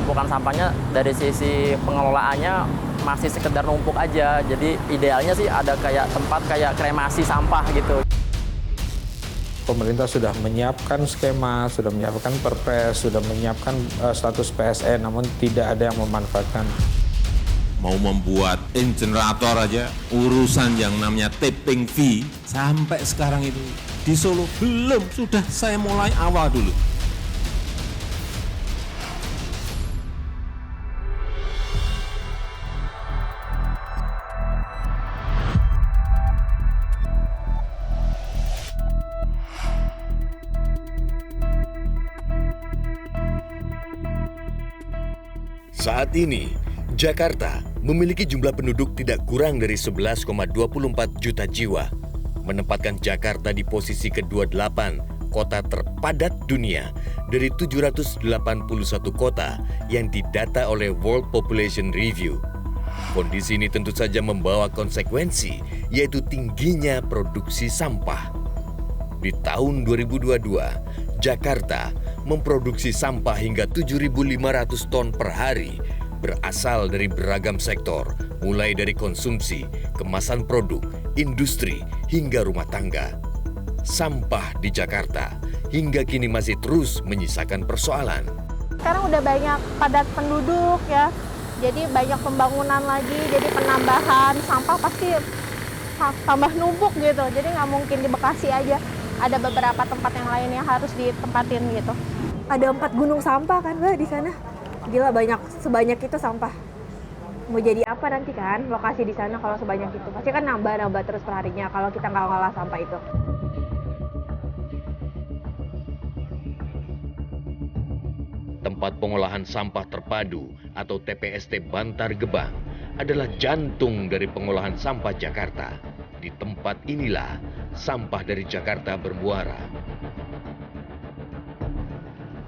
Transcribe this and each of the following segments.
penumpukan sampahnya dari sisi pengelolaannya masih sekedar numpuk aja. Jadi idealnya sih ada kayak tempat kayak kremasi sampah gitu. Pemerintah sudah menyiapkan skema, sudah menyiapkan perpres, sudah menyiapkan status PSN, namun tidak ada yang memanfaatkan. Mau membuat insenerator aja, urusan yang namanya tipping fee, sampai sekarang itu di Solo belum, sudah saya mulai awal dulu. Saat ini, Jakarta memiliki jumlah penduduk tidak kurang dari 11,24 juta jiwa, menempatkan Jakarta di posisi ke-28 kota terpadat dunia dari 781 kota yang didata oleh World Population Review. Kondisi ini tentu saja membawa konsekuensi, yaitu tingginya produksi sampah. Di tahun 2022, Jakarta memproduksi sampah hingga 7.500 ton per hari, berasal dari beragam sektor, mulai dari konsumsi, kemasan produk, industri, hingga rumah tangga. Sampah di Jakarta hingga kini masih terus menyisakan persoalan. Sekarang udah banyak padat penduduk ya, jadi banyak pembangunan lagi, jadi penambahan sampah pasti tambah numpuk gitu. Jadi nggak mungkin di Bekasi aja, ada beberapa tempat yang lain yang harus ditempatin gitu. Ada 4 gunung sampah kan Mbak di sana. Gila, banyak, sebanyak itu sampah. Mau jadi apa nanti kan lokasi di sana kalau sebanyak itu? Pasti kan nambah terus perharinya kalau kita nggak ngolah sampah itu. Tempat pengolahan sampah terpadu atau TPST Bantar Gebang adalah jantung dari pengolahan sampah Jakarta. Di tempat inilah sampah dari Jakarta bermuara.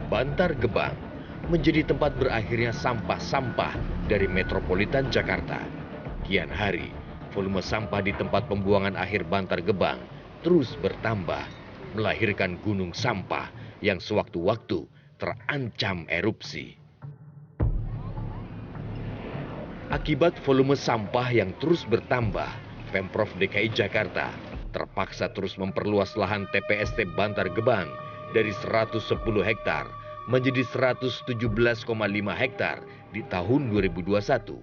Bantar Gebang menjadi tempat berakhirnya sampah-sampah dari metropolitan Jakarta. Kian hari, volume sampah di tempat pembuangan akhir Bantar Gebang terus bertambah, melahirkan gunung sampah yang sewaktu-waktu terancam erupsi. Akibat volume sampah yang terus bertambah, Pemprov DKI Jakarta terpaksa terus memperluas lahan TPST Bantar Gebang dari 110 hektar menjadi 117,5 hektar di tahun 2021.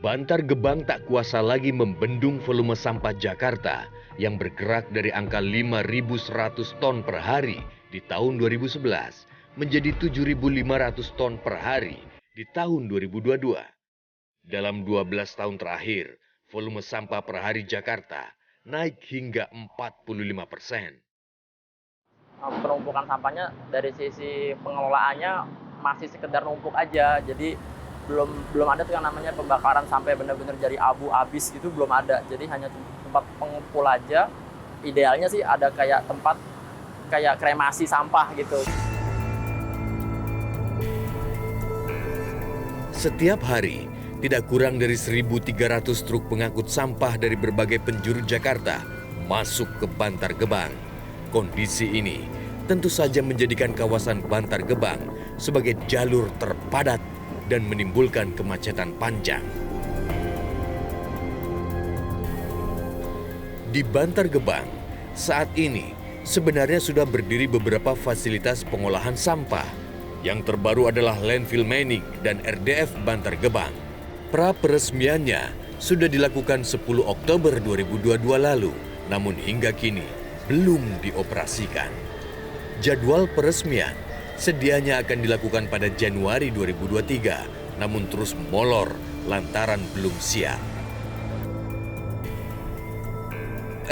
Bantar Gebang tak kuasa lagi membendung volume sampah Jakarta yang bergerak dari angka 5.100 ton per hari di tahun 2011 menjadi 7.500 ton per hari di tahun 2022. Dalam 12 tahun terakhir, volume sampah per hari Jakarta naik hingga 45%. Penumpukan sampahnya dari sisi pengelolaannya masih sekedar numpuk aja. Jadi belum ada tuh yang namanya pembakaran sampai benar-benar jadi abu abis gitu, belum ada. Jadi hanya tempat pengumpul aja. Idealnya sih ada kayak tempat kayak kremasi sampah gitu. Setiap hari, tidak kurang dari 1.300 truk pengangkut sampah dari berbagai penjuru Jakarta masuk ke Bantar Gebang. Kondisi ini tentu saja menjadikan kawasan Bantar Gebang sebagai jalur terpadat dan menimbulkan kemacetan panjang. Di Bantar Gebang, saat ini sebenarnya sudah berdiri beberapa fasilitas pengolahan sampah. Yang terbaru adalah landfill Menik dan RDF Bantar Gebang. Pra-peresmiannya sudah dilakukan 10 Oktober 2022 lalu, namun hingga kini belum dioperasikan. Jadwal peresmian sedianya akan dilakukan pada Januari 2023, namun terus molor lantaran belum siap.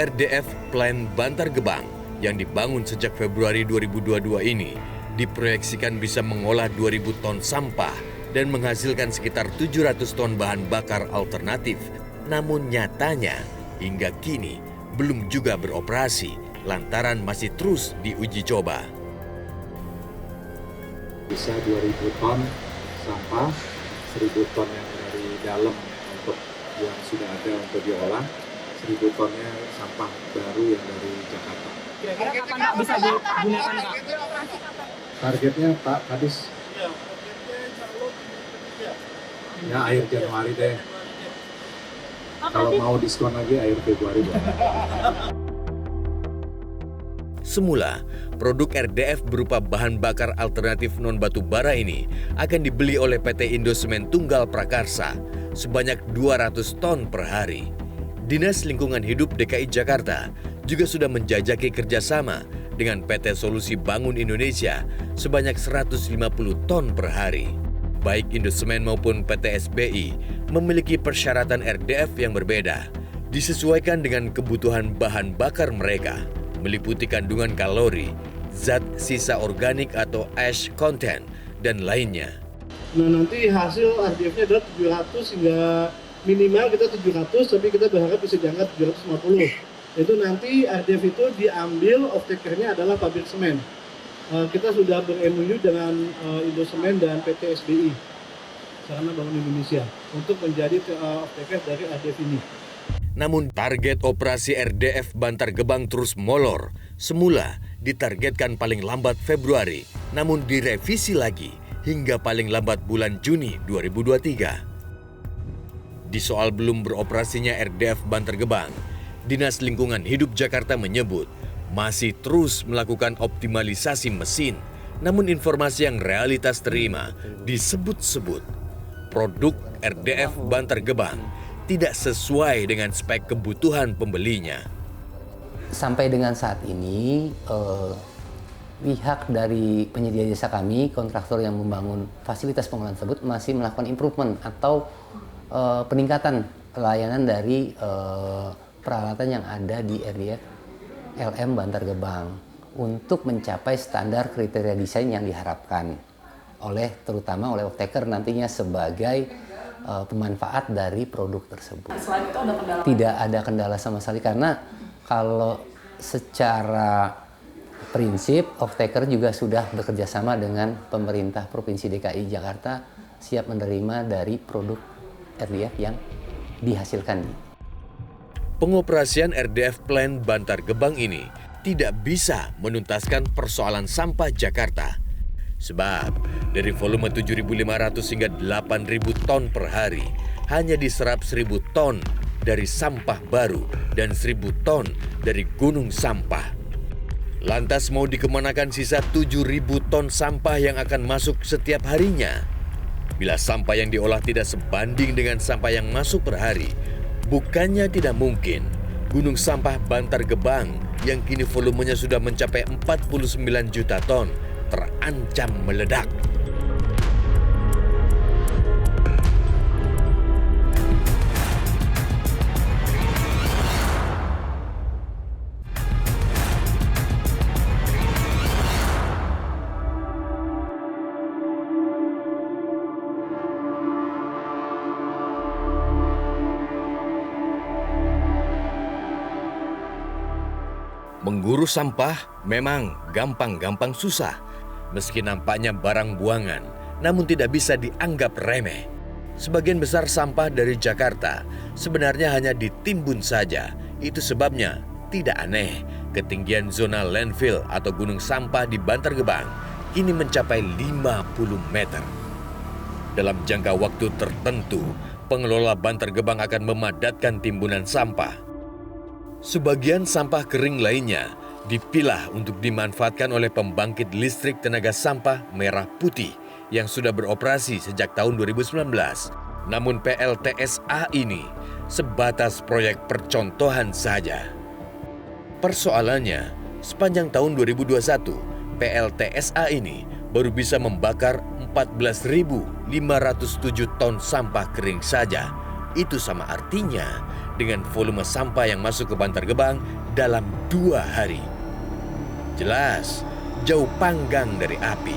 RDF Plan Bantar Gebang yang dibangun sejak Februari 2022 ini diproyeksikan bisa mengolah 2.000 ton sampah dan menghasilkan sekitar 700 ton bahan bakar alternatif. Namun nyatanya hingga kini belum juga beroperasi lantaran masih terus diuji coba. Bisa 2.000 ton sampah, 1.000 ton yang dari dalam untuk yang sudah ada untuk diolah, 1.000 tonnya sampah baru yang dari Jakarta. Kira-kira kapan Pak bisa digunakan Pak? Targetnya Pak Kadis Ya akhir Januari deh. Kalau mau diskon lagi akhir Februari boleh. Semula, produk RDF berupa bahan bakar alternatif non-batu bara ini akan dibeli oleh PT Indosemen Tunggal Prakarsa sebanyak 200 ton per hari. Dinas Lingkungan Hidup DKI Jakarta juga sudah menjajaki kerjasama dengan PT Solusi Bangun Indonesia sebanyak 150 ton per hari. Baik Indosemen maupun PT SBI memiliki persyaratan RDF yang berbeda, disesuaikan dengan kebutuhan bahan bakar mereka, meliputi kandungan kalori, zat sisa organik atau ash content, dan lainnya. Nah nanti hasil RDF-nya adalah 700 hingga minimal kita 700, tapi kita berharap bisa diangkat 750. Itu nanti RDF itu diambil off-taker-nya adalah pabrik semen. Kita sudah ber-MOU dengan Indosemen dan PT SBI, Sarana Bangun Indonesia, untuk menjadi off-taker dari RDF ini. Namun target operasi RDF Bantar Gebang terus molor. Semula ditargetkan paling lambat Februari, namun direvisi lagi hingga paling lambat bulan Juni 2023. Di soal belum beroperasinya RDF Bantar Gebang, Dinas Lingkungan Hidup Jakarta menyebut masih terus melakukan optimalisasi mesin. Namun informasi yang realitas terima disebut-sebut produk RDF Bantar Gebang tidak sesuai dengan spek kebutuhan pembelinya. Sampai dengan saat ini, pihak dari penyedia jasa kami, kontraktor yang membangun fasilitas pengolahan tersebut masih melakukan improvement atau peningkatan pelayanan dari peralatan yang ada di RDF LM Bantar Gebang untuk mencapai standar kriteria desain yang diharapkan terutama oleh off-taker nantinya sebagai pemanfaat dari produk tersebut. Selain itu ada kendala? Tidak ada kendala sama sekali karena kalau secara prinsip off-taker juga sudah bekerja sama dengan pemerintah Provinsi DKI Jakarta siap menerima dari produk RDF yang dihasilkan. Pengoperasian RDF Plant Bantar Gebang ini tidak bisa menuntaskan persoalan sampah Jakarta. Sebab dari volume 7.500 hingga 8.000 ton per hari, hanya diserap 1.000 ton dari sampah baru dan 1.000 ton dari gunung sampah. Lantas mau dikemanakan sisa 7.000 ton sampah yang akan masuk setiap harinya? Bila sampah yang diolah tidak sebanding dengan sampah yang masuk per hari, bukannya tidak mungkin gunung sampah Bantar Gebang yang kini volumenya sudah mencapai 49 juta ton terancam meledak. Mengurus sampah memang gampang-gampang susah. Meski nampaknya barang buangan, namun tidak bisa dianggap remeh. Sebagian besar sampah dari Jakarta sebenarnya hanya ditimbun saja. Itu sebabnya tidak aneh ketinggian zona landfill atau gunung sampah di Bantar Gebang kini mencapai 50 meter. Dalam jangka waktu tertentu, pengelola Bantar Gebang akan memadatkan timbunan sampah. Sebagian sampah kering lainnya dipilah untuk dimanfaatkan oleh pembangkit listrik tenaga sampah merah putih yang sudah beroperasi sejak tahun 2019. Namun PLTSA ini sebatas proyek percontohan saja. Persoalannya, sepanjang tahun 2021, PLTSA ini baru bisa membakar 14.507 ton sampah kering saja. Itu sama artinya dengan volume sampah yang masuk ke Bantar Gebang dalam 2 hari. Jelas, jauh panggang dari api.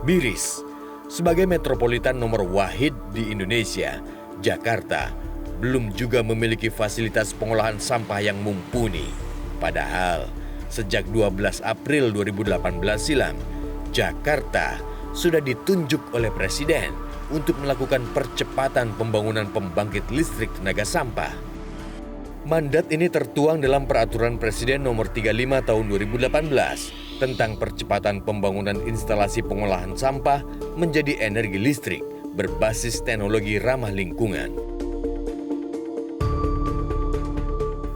Miris, sebagai metropolitan nomor wahid di Indonesia, Jakarta belum juga memiliki fasilitas pengolahan sampah yang mumpuni. Padahal, sejak 12 April 2018 silam, Jakarta sudah ditunjuk oleh Presiden untuk melakukan percepatan pembangunan pembangkit listrik tenaga sampah. Mandat ini tertuang dalam Peraturan Presiden Nomor 35 Tahun 2018 tentang percepatan pembangunan instalasi pengolahan sampah menjadi energi listrik berbasis teknologi ramah lingkungan.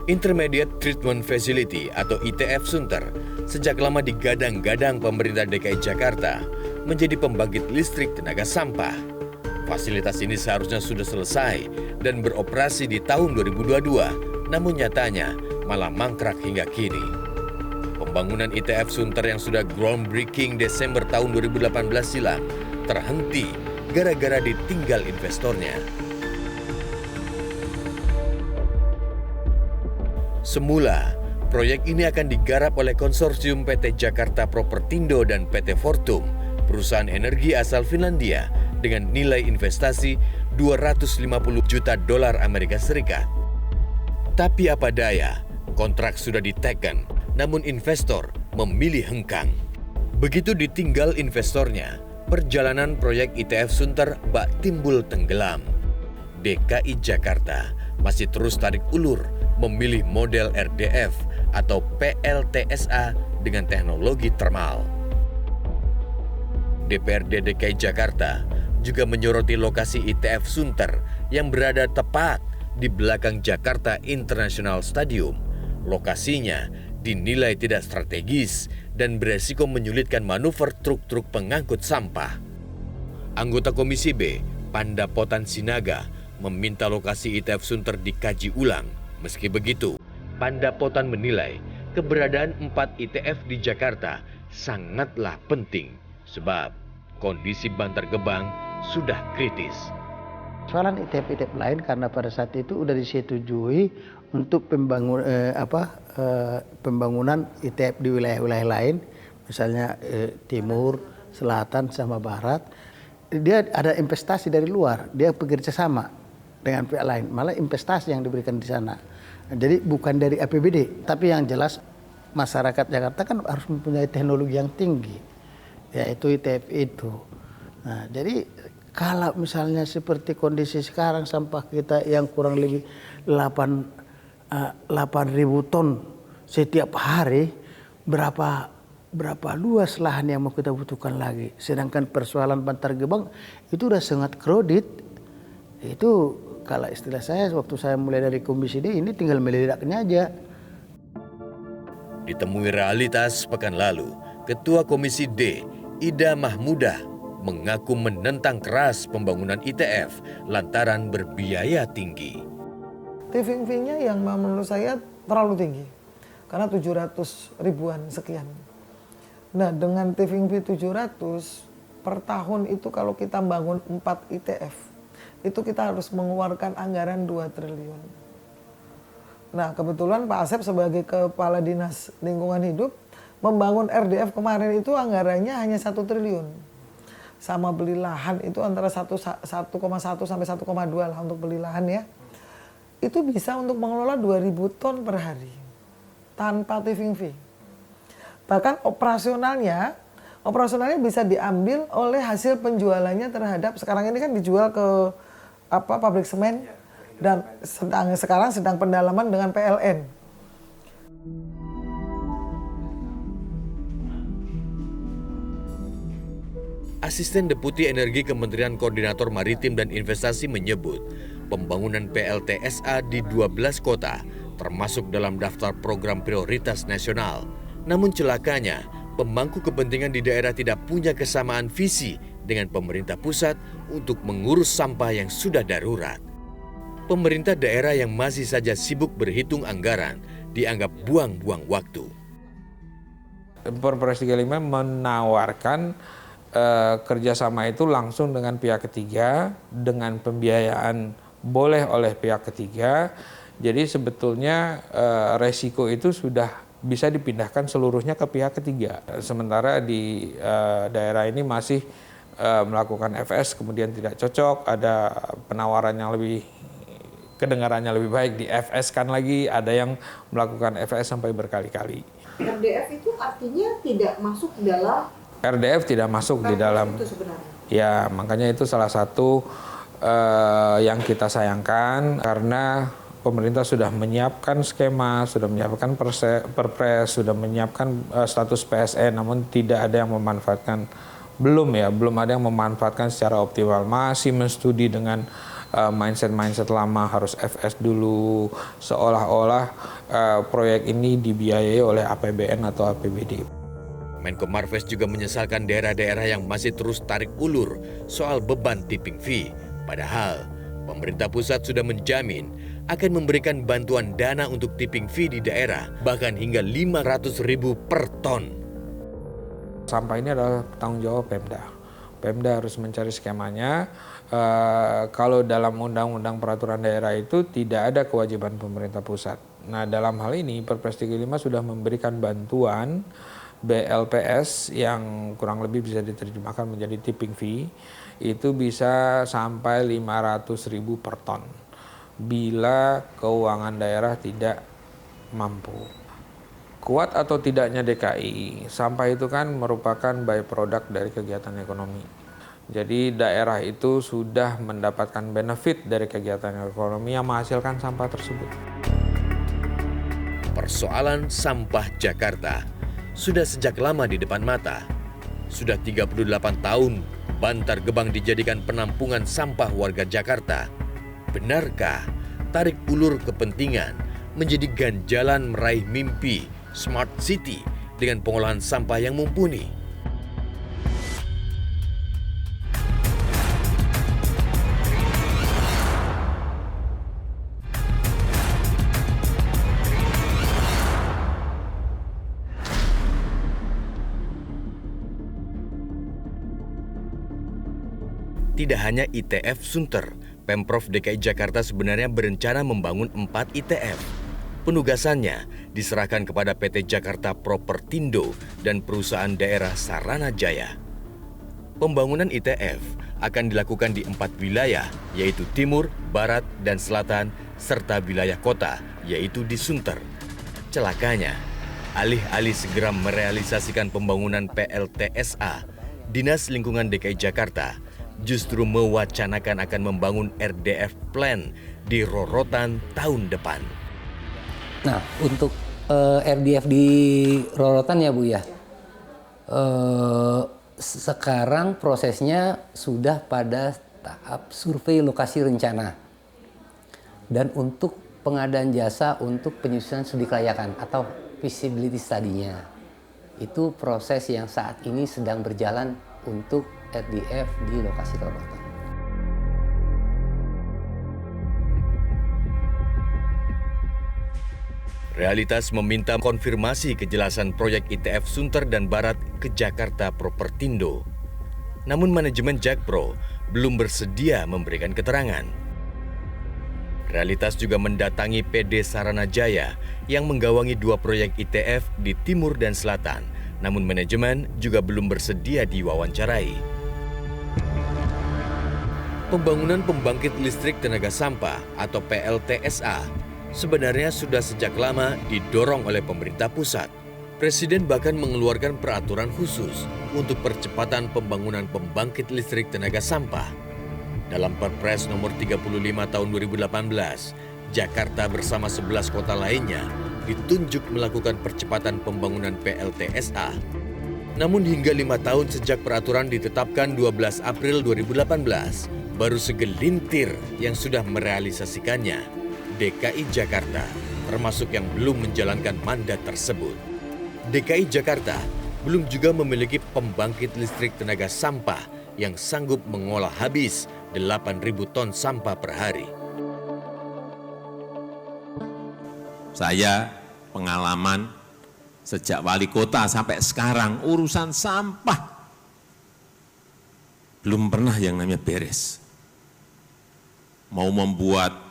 Intermediate Treatment Facility atau ITF Sunter sejak lama digadang-gadang pemerintah DKI Jakarta menjadi pembangkit listrik tenaga sampah. Fasilitas ini seharusnya sudah selesai dan beroperasi di tahun 2022, namun nyatanya malah mangkrak hingga kini. Pembangunan ITF Sunter yang sudah groundbreaking Desember tahun 2018 silam terhenti gara-gara ditinggal investornya. Semula, proyek ini akan digarap oleh konsorsium PT Jakarta Propertindo dan PT Fortum, perusahaan energi asal Finlandia, dengan nilai investasi 250 juta dolar Amerika Serikat. Tapi apa daya, kontrak sudah diteken, namun investor memilih hengkang. Begitu ditinggal investornya, perjalanan proyek ITF Sunter bak timbul tenggelam. DKI Jakarta masih terus tarik ulur memilih model RDF atau PLTSA dengan teknologi termal. DPRD DKI Jakarta juga menyoroti lokasi ITF Sunter yang berada tepat di belakang Jakarta International Stadium. Lokasinya dinilai tidak strategis dan beresiko menyulitkan manuver truk-truk pengangkut sampah. Anggota Komisi B, Pandapotan Sinaga, meminta lokasi ITF Sunter dikaji ulang. Meski begitu, Pandapotan menilai keberadaan 4 ITF di Jakarta sangatlah penting sebab kondisi Bantar Gebang sudah kritis. Soalan ITF-ITF lain karena pada saat itu sudah disetujui untuk pembangunan ITF di wilayah-wilayah lain, misalnya timur, selatan, sama barat. Dia ada investasi dari luar, dia bekerja sama dengan pihak lain, malah investasi yang diberikan di sana. Jadi bukan dari APBD, tapi yang jelas masyarakat Jakarta kan harus mempunyai teknologi yang tinggi, yaitu ITF itu. Nah, jadi kalau misalnya seperti kondisi sekarang sampah kita yang kurang lebih 8.000 ton setiap hari, berapa luas lahan yang mau kita butuhkan lagi. Sedangkan persoalan Bantar Gebang itu udah sangat crowded. Itu kalau istilah saya waktu saya mulai dari Komisi D ini tinggal meledaknya aja. Ditemui realitas pekan lalu, Ketua Komisi D, Ida Mahmudah, mengaku menentang keras pembangunan ITF lantaran berbiaya tinggi. Tipping fee-nya yang menurut saya terlalu tinggi, karena 700 ribuan sekian. Nah, dengan tipping fee 700 per tahun itu kalau kita bangun 4 ITF, itu kita harus mengeluarkan anggaran 2 triliun. Nah, kebetulan Pak Asep sebagai Kepala Dinas Lingkungan Hidup membangun RDF kemarin itu anggarannya hanya 1 triliun. Sama beli lahan itu antara 1,1 sampai 1,2 lah untuk beli lahan ya. Itu bisa untuk mengelola 2.000 ton per hari tanpa tipping fee. Bahkan operasionalnya bisa diambil oleh hasil penjualannya terhadap, sekarang ini kan dijual ke pabrik semen dan sekarang sedang pendalaman dengan PLN. Asisten Deputi Energi Kementerian Koordinator Maritim dan Investasi menyebut pembangunan PLTSA di 12 kota termasuk dalam daftar program prioritas nasional. Namun celakanya, pemangku kepentingan di daerah tidak punya kesamaan visi dengan pemerintah pusat untuk mengurus sampah yang sudah darurat. Pemerintah daerah yang masih saja sibuk berhitung anggaran dianggap buang-buang waktu. Perpres 35 menawarkan kerjasama itu langsung dengan pihak ketiga, dengan pembiayaan boleh oleh pihak ketiga. Jadi sebetulnya resiko itu sudah bisa dipindahkan seluruhnya ke pihak ketiga. Sementara di daerah ini masih melakukan FS kemudian tidak cocok, ada penawaran yang lebih, kedengarannya lebih baik di FS kan lagi, ada yang melakukan FS sampai berkali-kali. RDF itu artinya tidak masuk dalam RDF tidak masuk di dalam, ya makanya itu salah satu yang kita sayangkan karena pemerintah sudah menyiapkan skema, sudah menyiapkan perpres, sudah menyiapkan status PSN, namun tidak ada yang memanfaatkan, belum ada yang memanfaatkan secara optimal. Masih menstudi dengan mindset lama, harus FS dulu, seolah-olah proyek ini dibiayai oleh APBN atau APBD. Menko Marves juga menyesalkan daerah-daerah yang masih terus tarik ulur soal beban tipping fee. Padahal pemerintah pusat sudah menjamin akan memberikan bantuan dana untuk tipping fee di daerah, bahkan hingga 500.000 per ton. Sampah ini adalah tanggung jawab Pemda. Pemda harus mencari skemanya. Kalau dalam undang-undang peraturan daerah itu tidak ada kewajiban pemerintah pusat. Nah, dalam hal ini Perpres 35 sudah memberikan bantuan BLPS yang kurang lebih bisa diterjemahkan menjadi tipping fee, itu bisa sampai 500.000 per ton bila keuangan daerah tidak mampu. Kuat atau tidaknya DKI, sampah itu kan merupakan byproduct dari kegiatan ekonomi. Jadi daerah itu sudah mendapatkan benefit dari kegiatan ekonomi yang menghasilkan sampah tersebut. Persoalan sampah Jakarta sudah sejak lama di depan mata. Sudah 38 tahun Bantar Gebang dijadikan penampungan sampah warga Jakarta. Benarkah tarik ulur kepentingan menjadi ganjalan meraih mimpi Smart City dengan pengolahan sampah yang mumpuni? Tidak hanya ITF Sunter, Pemprov DKI Jakarta sebenarnya berencana membangun 4 ITF. Penugasannya diserahkan kepada PT Jakarta Propertindo dan perusahaan daerah Sarana Jaya. Pembangunan ITF akan dilakukan di 4 wilayah, yaitu Timur, Barat, dan Selatan, serta wilayah kota, yaitu di Sunter. Celakanya, alih-alih segera merealisasikan pembangunan PLTSA, Dinas Lingkungan DKI Jakarta justru mewacanakan akan membangun RDF Plan di Rorotan tahun depan. Nah, untuk RDF di Rorotan ya Bu ya, sekarang prosesnya sudah pada tahap survei lokasi rencana. Dan untuk pengadaan jasa untuk penyusunan studi kelayakan atau feasibility study-nya, itu proses yang saat ini sedang berjalan untuk RDF di lokasi Rorotan. Realitas meminta konfirmasi kejelasan proyek ITF Sunter dan Barat ke Jakarta Propertindo. Namun manajemen Jakpro belum bersedia memberikan keterangan. Realitas juga mendatangi PD Sarana Jaya yang menggawangi 2 proyek ITF di Timur dan Selatan. Namun manajemen juga belum bersedia diwawancarai. Pembangunan pembangkit listrik tenaga sampah atau PLTSA sebenarnya sudah sejak lama didorong oleh pemerintah pusat. Presiden bahkan mengeluarkan peraturan khusus untuk percepatan pembangunan pembangkit listrik tenaga sampah. Dalam Perpres nomor 35 tahun 2018, Jakarta bersama 11 kota lainnya ditunjuk melakukan percepatan pembangunan PLTSA. Namun hingga 5 tahun sejak peraturan ditetapkan 12 April 2018, baru segelintir yang sudah merealisasikannya. DKI Jakarta termasuk yang belum menjalankan mandat tersebut. DKI Jakarta belum juga memiliki pembangkit listrik tenaga sampah yang sanggup mengolah habis 8.000 ton sampah per hari. Saya pengalaman sejak wali kota sampai sekarang urusan sampah belum pernah yang namanya beres. Mau membuat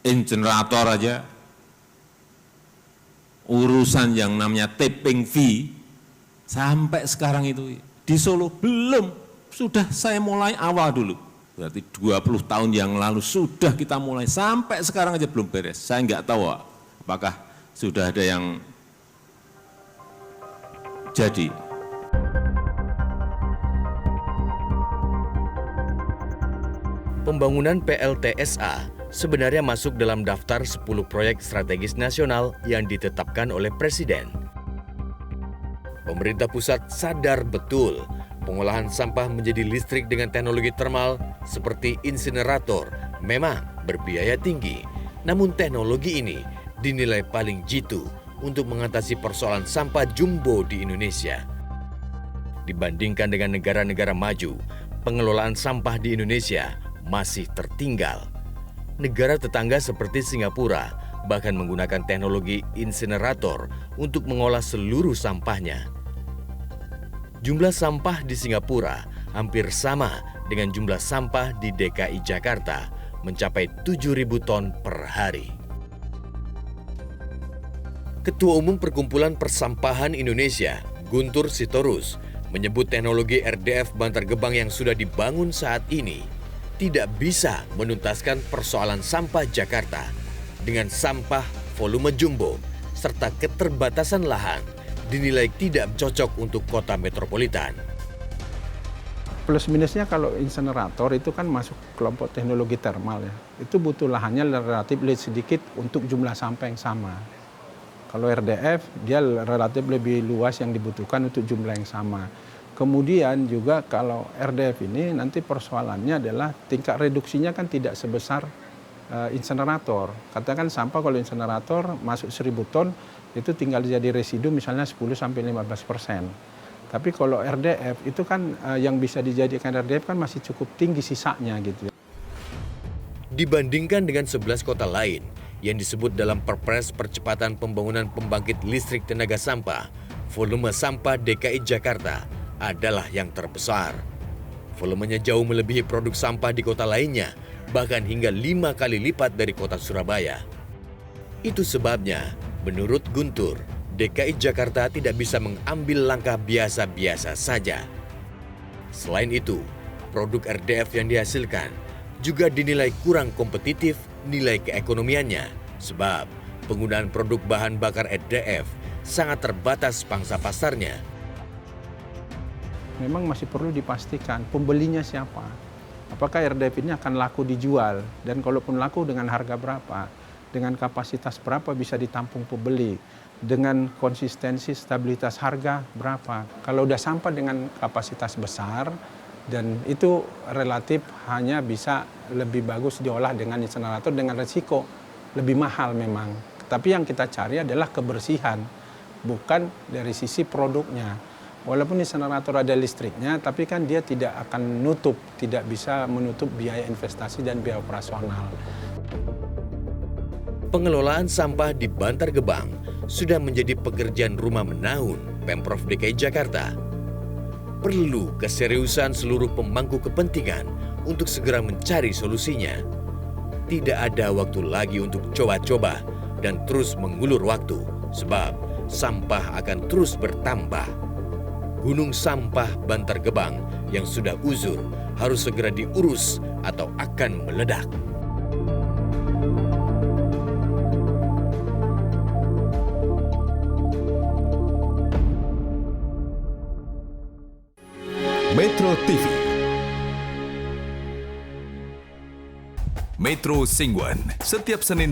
incinerator aja, urusan yang namanya tipping fee sampai sekarang itu di Solo belum, sudah saya mulai awal dulu. Berarti 20 tahun yang lalu sudah kita mulai, sampai sekarang aja belum beres. Saya nggak tahu apakah sudah ada yang jadi. Pembangunan PLTSA sebenarnya masuk dalam daftar 10 proyek strategis nasional yang ditetapkan oleh Presiden. Pemerintah pusat sadar betul pengolahan sampah menjadi listrik dengan teknologi termal seperti insinerator memang berbiaya tinggi. Namun teknologi ini dinilai paling jitu untuk mengatasi persoalan sampah jumbo di Indonesia. Dibandingkan dengan negara-negara maju, pengelolaan sampah di Indonesia masih tertinggal. Negara tetangga seperti Singapura bahkan menggunakan teknologi insinerator untuk mengolah seluruh sampahnya. Jumlah sampah di Singapura hampir sama dengan jumlah sampah di DKI Jakarta, mencapai 7.000 ton per hari. Ketua Umum Perkumpulan Persampahan Indonesia, Guntur Sitorus, menyebut teknologi RDF Bantar Gebang yang sudah dibangun saat ini tidak bisa menuntaskan persoalan sampah Jakarta dengan sampah volume jumbo serta keterbatasan lahan dinilai tidak cocok untuk kota metropolitan. Plus minusnya kalau insinerator itu kan masuk kelompok teknologi termal ya. Itu butuh lahannya relatif lebih sedikit untuk jumlah sampah yang sama. Kalau RDF dia relatif lebih luas yang dibutuhkan untuk jumlah yang sama. Kemudian juga kalau RDF ini nanti persoalannya adalah tingkat reduksinya kan tidak sebesar insinerator. Katakan sampah kalau insinerator masuk 1.000 ton itu tinggal jadi residu misalnya 10-15%. Tapi kalau RDF itu kan yang bisa dijadikan RDF kan masih cukup tinggi sisanya gitu. Dibandingkan dengan 11 kota lain yang disebut dalam Perpres Percepatan Pembangunan Pembangkit Listrik Tenaga Sampah, volume sampah DKI Jakarta adalah yang terbesar. Volumenya jauh melebihi produk sampah di kota lainnya, bahkan hingga 5 kali lipat dari kota Surabaya. Itu sebabnya, menurut Guntur, DKI Jakarta tidak bisa mengambil langkah biasa-biasa saja. Selain itu, produk RDF yang dihasilkan juga dinilai kurang kompetitif nilai keekonomiannya, sebab penggunaan produk bahan bakar RDF sangat terbatas pangsa pasarnya. Memang masih perlu dipastikan pembelinya siapa. Apakah RDF ini akan laku dijual, dan kalaupun laku dengan harga berapa, dengan kapasitas berapa bisa ditampung pembeli, dengan konsistensi stabilitas harga berapa. Kalau udah sampai dengan kapasitas besar, dan itu relatif hanya bisa lebih bagus diolah dengan insinerator dengan resiko lebih mahal memang. Tapi yang kita cari adalah kebersihan, bukan dari sisi produknya. Walaupun insinerator ada listriknya, tapi kan dia tidak akan tidak bisa menutup biaya investasi dan biaya operasional. Pengelolaan sampah di Bantar Gebang sudah menjadi pekerjaan rumah menahun Pemprov DKI Jakarta. Perlu keseriusan seluruh pemangku kepentingan untuk segera mencari solusinya. Tidak ada waktu lagi untuk coba-coba dan terus mengulur waktu, sebab sampah akan terus bertambah. Gunung sampah Bantar Gebang yang sudah uzur harus segera diurus atau akan meledak. Metro TV, Metro Singwan, setiap Senin